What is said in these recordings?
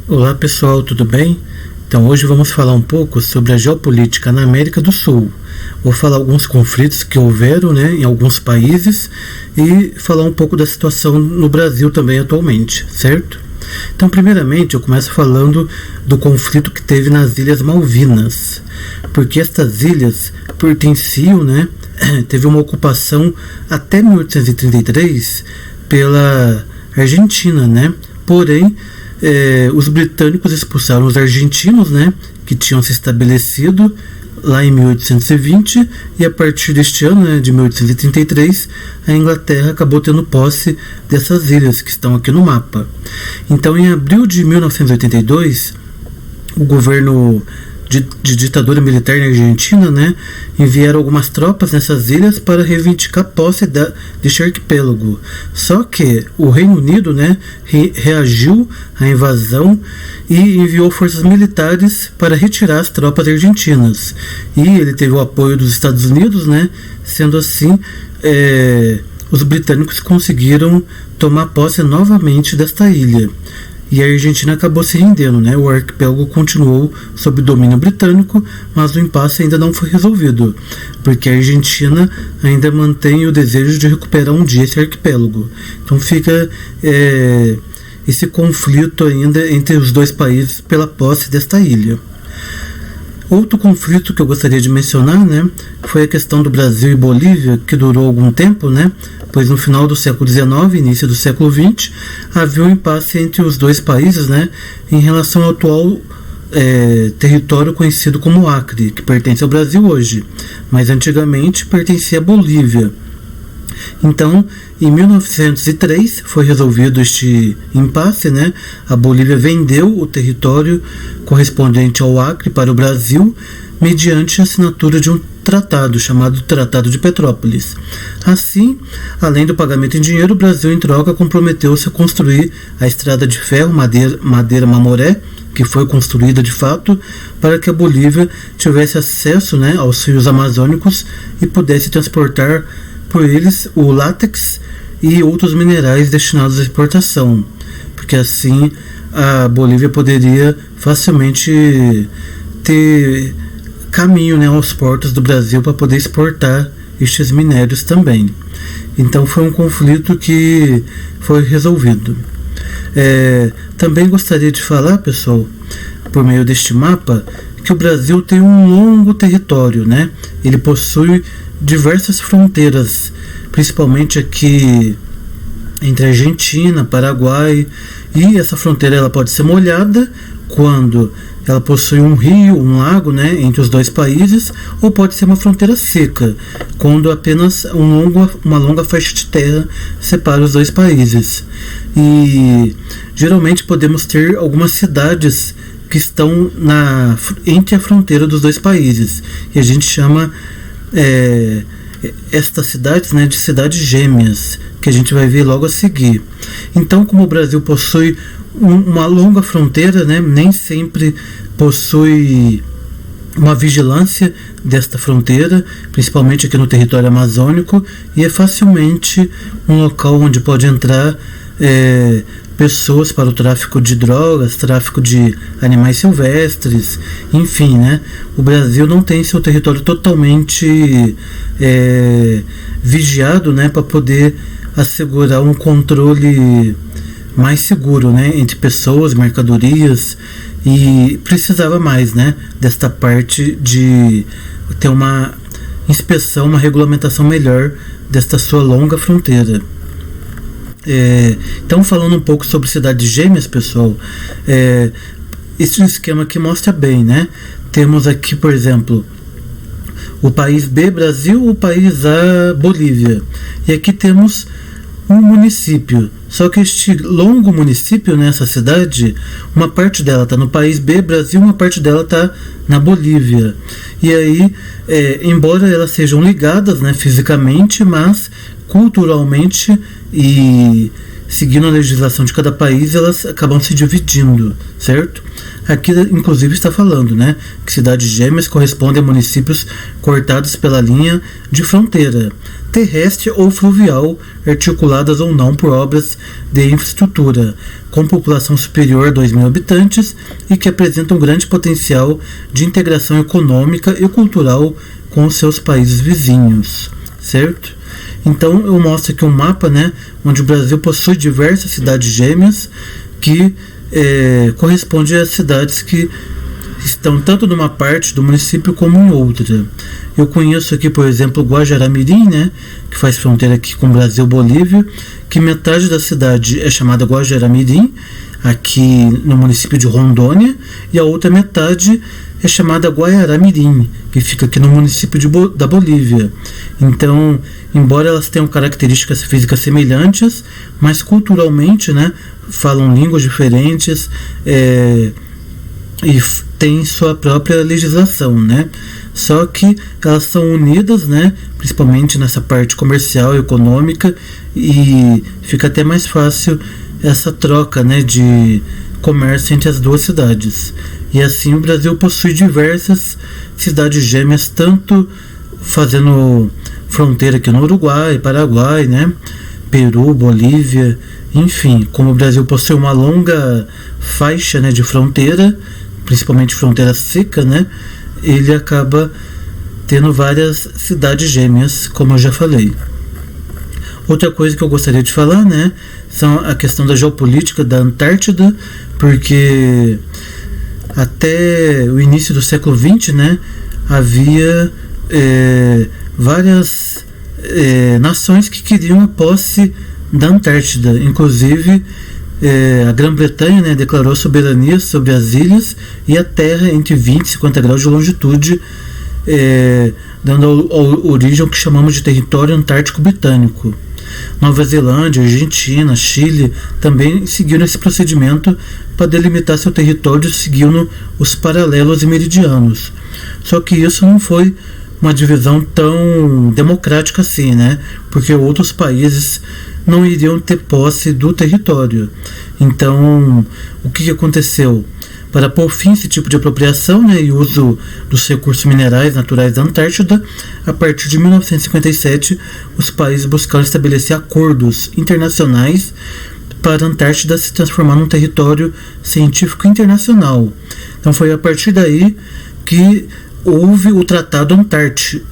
Olá pessoal, tudo bem? Então hoje vamos falar um pouco sobre a geopolítica na América do Sul. Vou falar alguns conflitos que houveram, em alguns países e falar um pouco da situação no Brasil também atualmente, certo? Então primeiramente eu começo falando do conflito que teve nas Ilhas Malvinas, porque estas ilhas pertenciam, teve uma ocupação até 1833 pela Argentina, porém os britânicos expulsaram os argentinos, que tinham se estabelecido lá em 1820, e a partir deste ano, de 1833, a Inglaterra acabou tendo posse dessas ilhas que estão aqui no mapa. Então, em abril de 1982, o governo de ditadura militar na Argentina, enviaram algumas tropas nessas ilhas para reivindicar a posse deste arquipélago. Só que o Reino Unido, reagiu à invasão e enviou forças militares para retirar as tropas argentinas. E ele teve o apoio dos Estados Unidos, sendo assim, os britânicos conseguiram tomar posse novamente desta ilha. E a Argentina acabou se rendendo, O arquipélago continuou sob domínio britânico, mas o impasse ainda não foi resolvido, porque a Argentina ainda mantém o desejo de recuperar um dia esse arquipélago. Então fica esse conflito ainda entre os dois países pela posse desta ilha. Outro conflito que eu gostaria de mencionar, foi a questão do Brasil e Bolívia, que durou algum tempo, pois no final do século XIX, início do século XX, havia um impasse entre os dois países, em relação ao atual território conhecido como Acre, que pertence ao Brasil hoje, mas antigamente pertencia à Bolívia. Então, em 1903 foi resolvido este impasse, A Bolívia vendeu o território correspondente ao Acre para o Brasil mediante a assinatura de um tratado chamado Tratado de Petrópolis. Assim, além do pagamento em dinheiro, o Brasil em troca comprometeu-se a construir a estrada de ferro Madeira-Mamoré, que foi construída de fato, para que a Bolívia tivesse acesso, aos rios amazônicos e pudesse transportar por eles o látex e outros minerais destinados à exportação, porque assim a Bolívia poderia facilmente ter caminho, aos portos do Brasil para poder exportar estes minérios também. Então foi um conflito que foi resolvido. Também gostaria de falar, pessoal, por meio deste mapa, que o Brasil tem um longo território, Ele possui diversas fronteiras, principalmente aqui entre Argentina, Paraguai, e essa fronteira ela pode ser molhada quando ela possui um rio, um lago, entre os dois países, ou pode ser uma fronteira seca, quando apenas uma longa faixa de terra separa os dois países. E geralmente podemos ter algumas cidades que estão entre a fronteira dos dois países, e a gente chama estas cidades, de cidades gêmeas, que a gente vai ver logo a seguir. Então, como o Brasil possui uma longa fronteira, nem sempre possui uma vigilância desta fronteira, principalmente aqui no território amazônico, e é facilmente um local onde pode entrar pessoas para o tráfico de drogas, tráfico de animais silvestres, enfim, O Brasil não tem seu território totalmente vigiado, para poder assegurar um controle mais seguro, entre pessoas, mercadorias, e precisava mais, desta parte de ter uma inspeção, uma regulamentação melhor desta sua longa fronteira. Então, falando um pouco sobre cidades gêmeas, pessoal, esse esquema aqui mostra bem, Temos aqui, por exemplo, o país B, Brasil, o país A, Bolívia. E aqui temos um município. Só que este longo município, nessa cidade, uma parte dela está no país B, Brasil, uma parte dela está na Bolívia. E aí, embora elas sejam ligadas, fisicamente, mas culturalmente e seguindo a legislação de cada país, elas acabam se dividindo, certo? Aqui, inclusive, está falando, né, que cidades gêmeas correspondem a municípios cortados pela linha de fronteira, terrestre ou fluvial, articuladas ou não por obras de infraestrutura, com população superior a 2.000 habitantes e que apresentam grande potencial de integração econômica e cultural com os seus países vizinhos, certo? Então eu mostro aqui um mapa, né, onde o Brasil possui diversas cidades gêmeas que corresponde a cidades que estão tanto numa parte do município como em outra. Eu conheço aqui, por exemplo, Guajará-Mirim, né, que faz fronteira aqui com o Brasil e Bolívia, que metade da cidade é chamada Guajará-Mirim, aqui no município de Rondônia, e a outra metade é chamada Guaiará-Mirim, que fica aqui no município da Bolívia. Então, embora elas tenham características físicas semelhantes, mas culturalmente, né, falam línguas diferentes, e tem sua própria legislação, né? Só que elas são unidas, né, principalmente nessa parte comercial e econômica, e fica até mais fácil essa troca, né, de comércio entre as duas cidades. E assim o Brasil possui diversas cidades gêmeas, tanto fazendo fronteira aqui no Uruguai, Paraguai, né, Peru, Bolívia, enfim, como o Brasil possui uma longa faixa, né, de fronteira, principalmente fronteira seca, né, ele acaba tendo várias cidades gêmeas, como eu já falei. Outra coisa que eu gostaria de falar, né, são a questão da geopolítica da Antártida, porque até o início do século XX, né, havia várias nações que queriam a posse da Antártida, inclusive a Grã-Bretanha, né, declarou soberania sobre as ilhas e a terra entre 20 e 50 graus de longitude, dando origem ao que chamamos de território antártico britânico. Nova Zelândia, Argentina, Chile também seguiram esse procedimento para delimitar seu território seguindo os paralelos e meridianos. Só que isso não foi uma divisão tão democrática assim, né? Porque outros países não iriam ter posse do território. Então, o que aconteceu? Para pôr fim a esse tipo de apropriação, né, e uso dos recursos minerais naturais da Antártida, a partir de 1957, os países buscaram estabelecer acordos internacionais para a Antártida se transformar num território científico internacional. Então foi a partir daí que houve o Tratado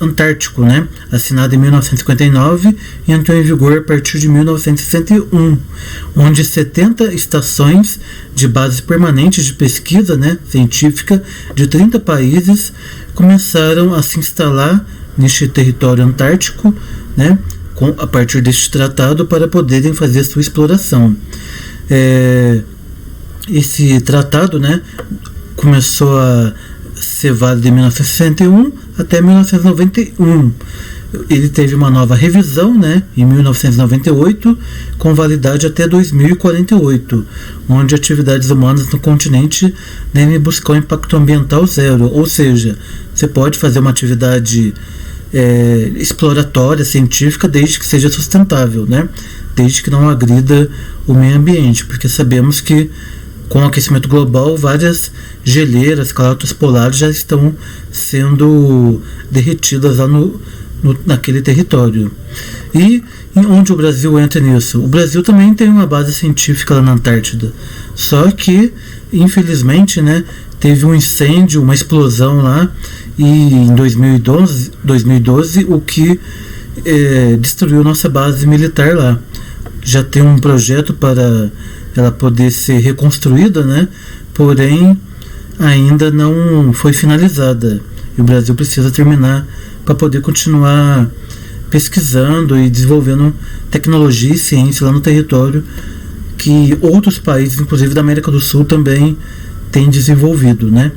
Antártico, né, assinado em 1959 e entrou em vigor a partir de 1961, onde 70 estações de bases permanentes de pesquisa, né, científica de 30 países começaram a se instalar neste território antártico, né, a partir deste tratado para poderem fazer sua exploração. Esse tratado, né, começou a ser válido de 1961 até 1991. Ele teve uma nova revisão, né, em 1998, com validade até 2048, onde atividades humanas no continente devem buscar um impacto ambiental zero, ou seja, você pode fazer uma atividade exploratória, científica, desde que seja sustentável, né, desde que não agrida o meio ambiente, porque sabemos que com o aquecimento global, várias geleiras, calotas polares já estão sendo derretidas lá naquele território. E onde o Brasil entra nisso? O Brasil também tem uma base científica lá na Antártida. Só que, infelizmente, né, teve um incêndio, uma explosão lá, e em 2012 o que destruiu nossa base militar lá. Já tem um projeto para ela poder ser reconstruída, né? Porém ainda não foi finalizada, e o Brasil precisa terminar para poder continuar pesquisando e desenvolvendo tecnologia e ciência lá no território que outros países, inclusive da América do Sul, também têm desenvolvido, né?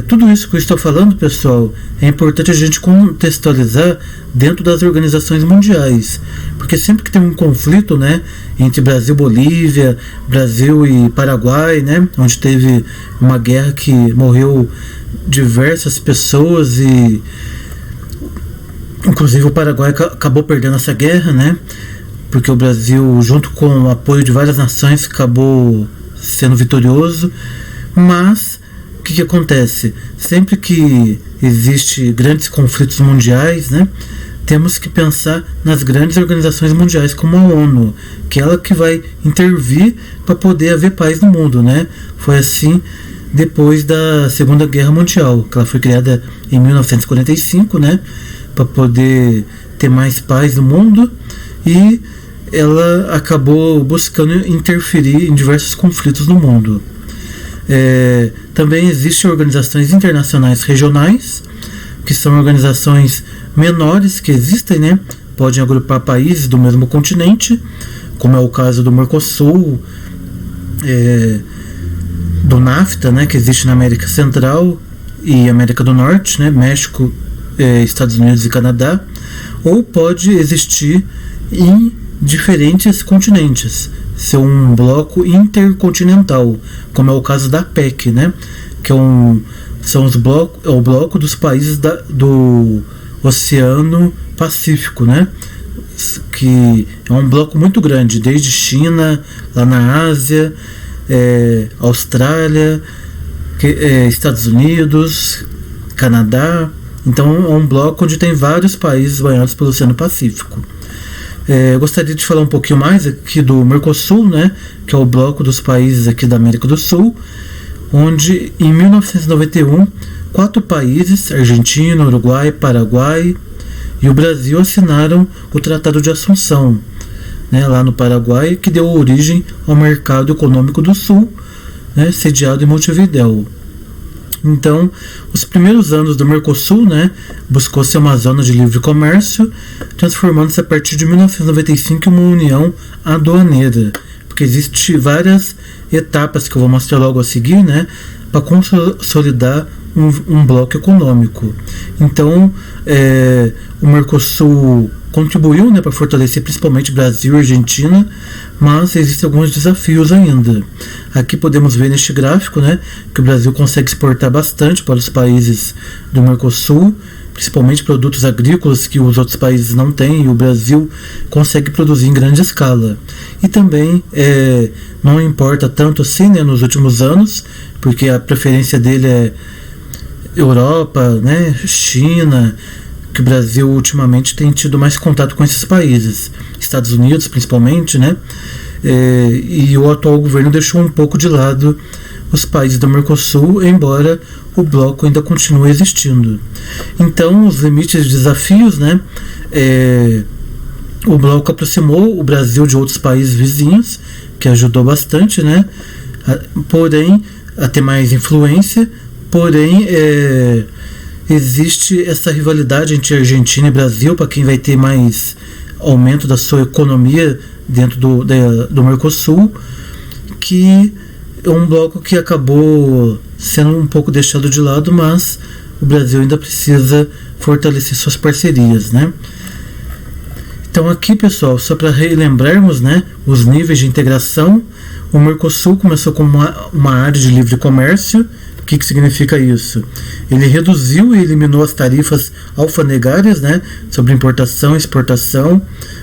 Tudo isso que eu estou falando, pessoal, é importante a gente contextualizar dentro das organizações mundiais, porque sempre que tem um conflito, né, entre Brasil e Bolívia, Brasil e Paraguai, né, onde teve uma guerra que morreu diversas pessoas e inclusive o Paraguai acabou perdendo essa guerra, né, porque o Brasil, junto com o apoio de várias nações, acabou sendo vitorioso. Mas o que acontece? Sempre que existe grandes conflitos mundiais, né, temos que pensar nas grandes organizações mundiais como a ONU, que é ela que vai intervir para poder haver paz no mundo, né? Foi assim depois da Segunda Guerra Mundial, que ela foi criada em 1945, né, para poder ter mais paz no mundo, e ela acabou buscando interferir em diversos conflitos no mundo. Também existem organizações internacionais regionais, que são organizações menores que existem, né? Podem agrupar países do mesmo continente, como é o caso do Mercosul, do NAFTA, né, que existe na América Central e América do Norte, né, México, Estados Unidos e Canadá, ou pode existir em diferentes continentes, ser um bloco intercontinental, como é o caso da PEC, né, que é o bloco dos países do Oceano Pacífico, né, que é um bloco muito grande, desde China, lá na Ásia, Austrália, Estados Unidos, Canadá. Então é um bloco onde tem vários países banhados pelo Oceano Pacífico. Eu gostaria de falar um pouquinho mais aqui do Mercosul, né, que é o bloco dos países aqui da América do Sul, onde em 1991 4 países, Argentina, Uruguai, Paraguai e o Brasil, assinaram o Tratado de Assunção, né, lá no Paraguai, que deu origem ao Mercado Econômico do Sul, né, sediado em Montevidéu. Então, os primeiros anos do Mercosul, né, buscou ser uma zona de livre comércio, transformando-se a partir de 1995 em uma união aduaneira, porque existem várias etapas que eu vou mostrar logo a seguir, né, para consolidar um bloco econômico. Então, o Mercosul contribuiu, né, para fortalecer principalmente Brasil e Argentina, mas existem alguns desafios ainda. Aqui podemos ver neste gráfico, né, que o Brasil consegue exportar bastante para os países do Mercosul, principalmente produtos agrícolas que os outros países não têm, e o Brasil consegue produzir em grande escala. E também não importa tanto assim, né, nos últimos anos, porque a preferência dele é Europa, né, China, que o Brasil ultimamente tem tido mais contato com esses países, Estados Unidos principalmente, né, e o atual governo deixou um pouco de lado os países do Mercosul, embora o bloco ainda continue existindo. Então, os limites e desafios, né, o bloco aproximou o Brasil de outros países vizinhos, que ajudou bastante, né, porém, a ter mais influência, porém, existe essa rivalidade entre Argentina e Brasil para quem vai ter mais aumento da sua economia dentro do Mercosul, que é um bloco que acabou sendo um pouco deixado de lado, mas o Brasil ainda precisa fortalecer suas parcerias, né? Então aqui, pessoal, só para relembrarmos, né, os níveis de integração, o Mercosul começou como uma área de livre comércio. O que significa isso? Ele reduziu e eliminou as tarifas alfandegárias, né, sobre importação e exportação,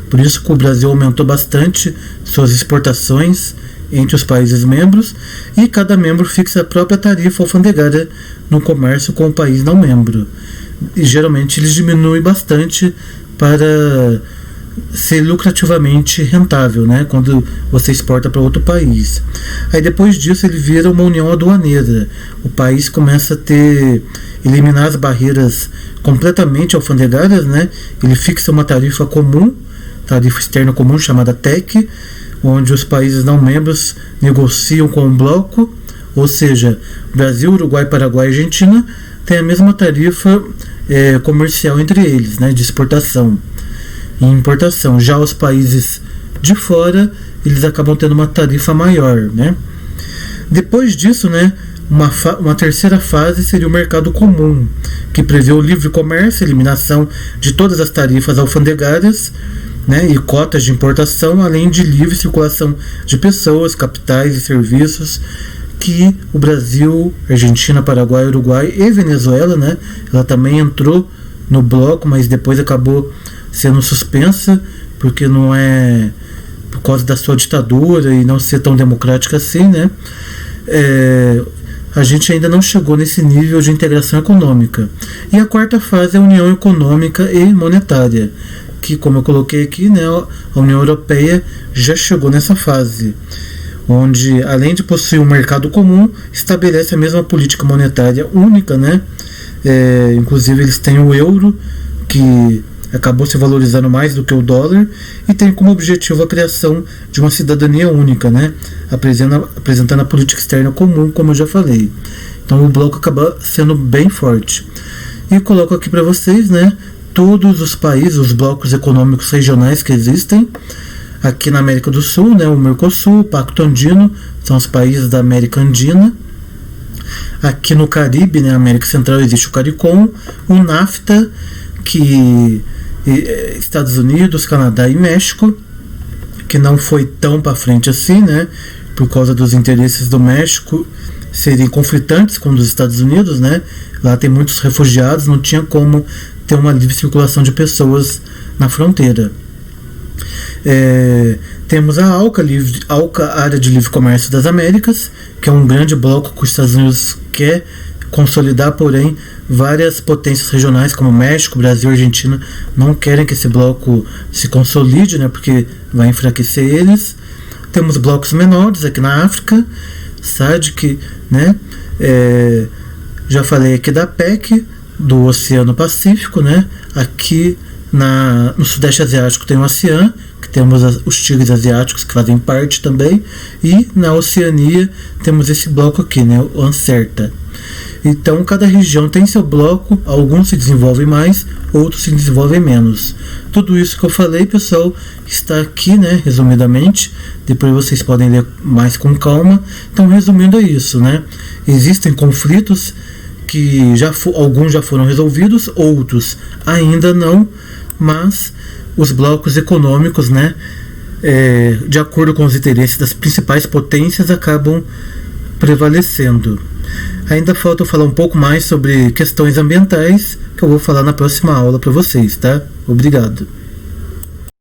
por isso que o Brasil aumentou bastante suas exportações entre os países membros, e cada membro fixa a própria tarifa alfandegária no comércio com o país não membro. E geralmente eles diminuem bastante para ser lucrativamente rentável, né, quando você exporta para outro país. Aí depois disso ele vira uma união aduaneira. O país começa a eliminar as barreiras completamente alfandegárias, né? Ele fixa uma tarifa comum, tarifa externa comum chamada TEC, onde os países não membros negociam com o bloco, ou seja, Brasil, Uruguai, Paraguai e Argentina têm a mesma tarifa comercial entre eles, né, de exportação e importação. Já os países de fora, eles acabam tendo uma tarifa maior, né? Depois disso, né, uma terceira fase seria o mercado comum, que prevê o livre comércio, eliminação de todas as tarifas alfandegárias, né, e cotas de importação, além de livre circulação de pessoas, capitais e serviços, que o Brasil, Argentina, Paraguai, Uruguai e Venezuela, né, ela também entrou no bloco, mas depois acabou sendo suspensa porque não é por causa da sua ditadura e não ser tão democrática assim, né? A gente ainda não chegou nesse nível de integração econômica. E a quarta fase é a União Econômica e Monetária, que, como eu coloquei aqui, né, a União Europeia já chegou nessa fase, onde, além de possuir um mercado comum, estabelece a mesma política monetária única, né? Inclusive eles têm o euro, que acabou se valorizando mais do que o dólar, e tem como objetivo a criação de uma cidadania única, né? Apresentando a política externa comum, como eu já falei. Então o bloco acaba sendo bem forte. E coloco aqui para vocês, né, todos os países, os blocos econômicos regionais que existem. Aqui na América do Sul, né, o Mercosul, o Pacto Andino, são os países da América Andina. Aqui no Caribe, né, América Central, existe o CARICOM, o NAFTA, que Estados Unidos, Canadá e México, que não foi tão para frente assim, né, por causa dos interesses do México serem conflitantes com os dos Estados Unidos, né. Lá tem muitos refugiados, não tinha como ter uma livre circulação de pessoas na fronteira. Temos a ALCA, Área de Livre Comércio das Américas, que é um grande bloco que os Estados Unidos quer consolidar, porém várias potências regionais como México, Brasil e Argentina não querem que esse bloco se consolide, né, porque vai enfraquecer eles. Temos blocos menores aqui na África, SADC, né, já falei aqui da PEC, do Oceano Pacífico, né, aqui no Sudeste Asiático tem o ASEAN, que temos os tigres asiáticos que fazem parte também, e na Oceania temos esse bloco aqui, né, o ANCERTA. Então cada região tem seu bloco, alguns se desenvolvem mais, outros se desenvolvem menos. Tudo isso que eu falei, pessoal, está aqui, né, resumidamente, depois vocês podem ler mais com calma. Então, resumindo, é isso, né, existem conflitos que alguns já foram resolvidos, outros ainda não, mas os blocos econômicos, né, de acordo com os interesses das principais potências, acabam prevalecendo. Ainda falta eu falar um pouco mais sobre questões ambientais, que eu vou falar na próxima aula para vocês, tá? Obrigado.